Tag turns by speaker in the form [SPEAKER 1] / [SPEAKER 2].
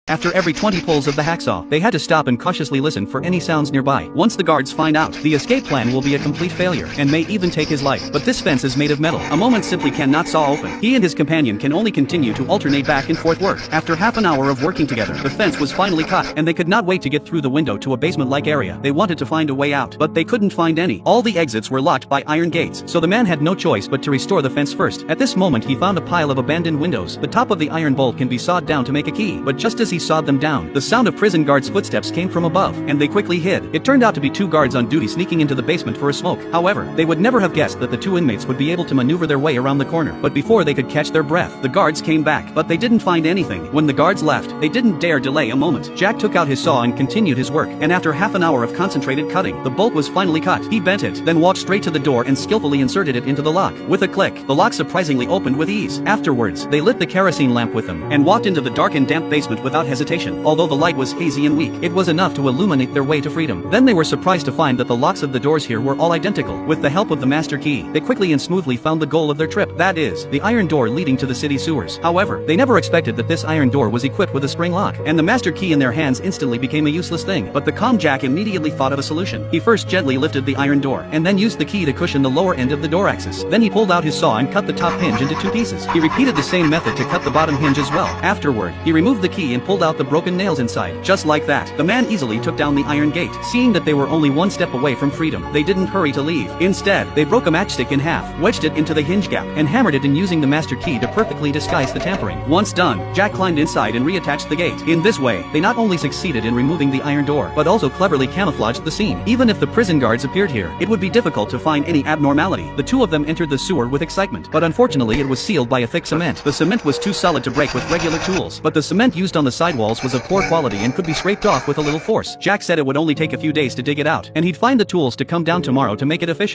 [SPEAKER 1] After every 20 pulls of the hacksaw, they had to stop and cautiously listen for any sounds nearby. Once the guards find out, the escape plan will be a complete failure, and may even take his life. But this fence is made of metal. A moment simply cannot saw open. He and his companion can only continue to alternate back and forth work. After half an hour of working together, the fence was finally cut, and they could not wait to get through the window to a basement-like area. They wanted to find a way out, but they couldn't find any. All the exits were locked by iron gates, so the man had no choice but to restore the fence first. At this moment he found a pile of abandoned windows. The top of the iron bolt can be sawed down to make a key, but just as he sawed them down, the sound of prison guards' footsteps came from above, and they quickly hid. It turned out to be 2 guards on duty sneaking into the basement for a smoke. However, they would never have guessed that the 2 inmates would be able to maneuver their way around the corner. But before they could catch their breath, the guards came back, but they didn't find anything. When the guards left, they didn't dare delay a moment. Jack took out his saw and continued his work, and after half an hour of concentrated cutting, the bolt was finally cut. He bent it, then walked straight to the door and skillfully inserted it into the lock. With a click, the lock surprisingly opened with ease. Afterwards, they lit the kerosene lamp with them, and walked into the dark and damp basement without hesitation. Although the light was hazy and weak, it was enough to illuminate their way to freedom. Then they were surprised to find that the locks of the doors here were all identical. With the help of the master key, they quickly and smoothly found the goal of their trip, that is, the iron door leading to the city sewers. However, they never expected that this iron door was equipped with a spring lock, and the master key in their hands instantly became a useless thing. But the calm Jack immediately thought of a solution. He first gently lifted the iron door, and then used the key to cushion the lower end of the door axis. Then he pulled out his saw and cut the top hinge into 2 pieces. He repeated the same method to cut the bottom hinge as well. Afterward, he removed the key and pulled out the broken nails inside. Just like that, the man easily took down the iron gate. Seeing that they were only 1 step away from freedom, they didn't hurry to leave. Instead, they broke a matchstick in half, wedged it into the hinge gap, and hammered it in using the master key to perfectly disguise the tampering. Once done, Jack climbed inside and reattached the gate. In this way, they not only succeeded in removing the iron door, but also cleverly camouflaged the scene. Even if the prison guards appeared here, it would be difficult to find any abnormality. The 2 of them entered the sewer with excitement, but unfortunately it was sealed by a thick cement. The cement was too solid to break with regular tools, but the cement used on the sidewalls was of poor quality and could be scraped off with a little force. Jack said it would only take a few days to dig it out, and he'd find the tools to come down tomorrow to make it official.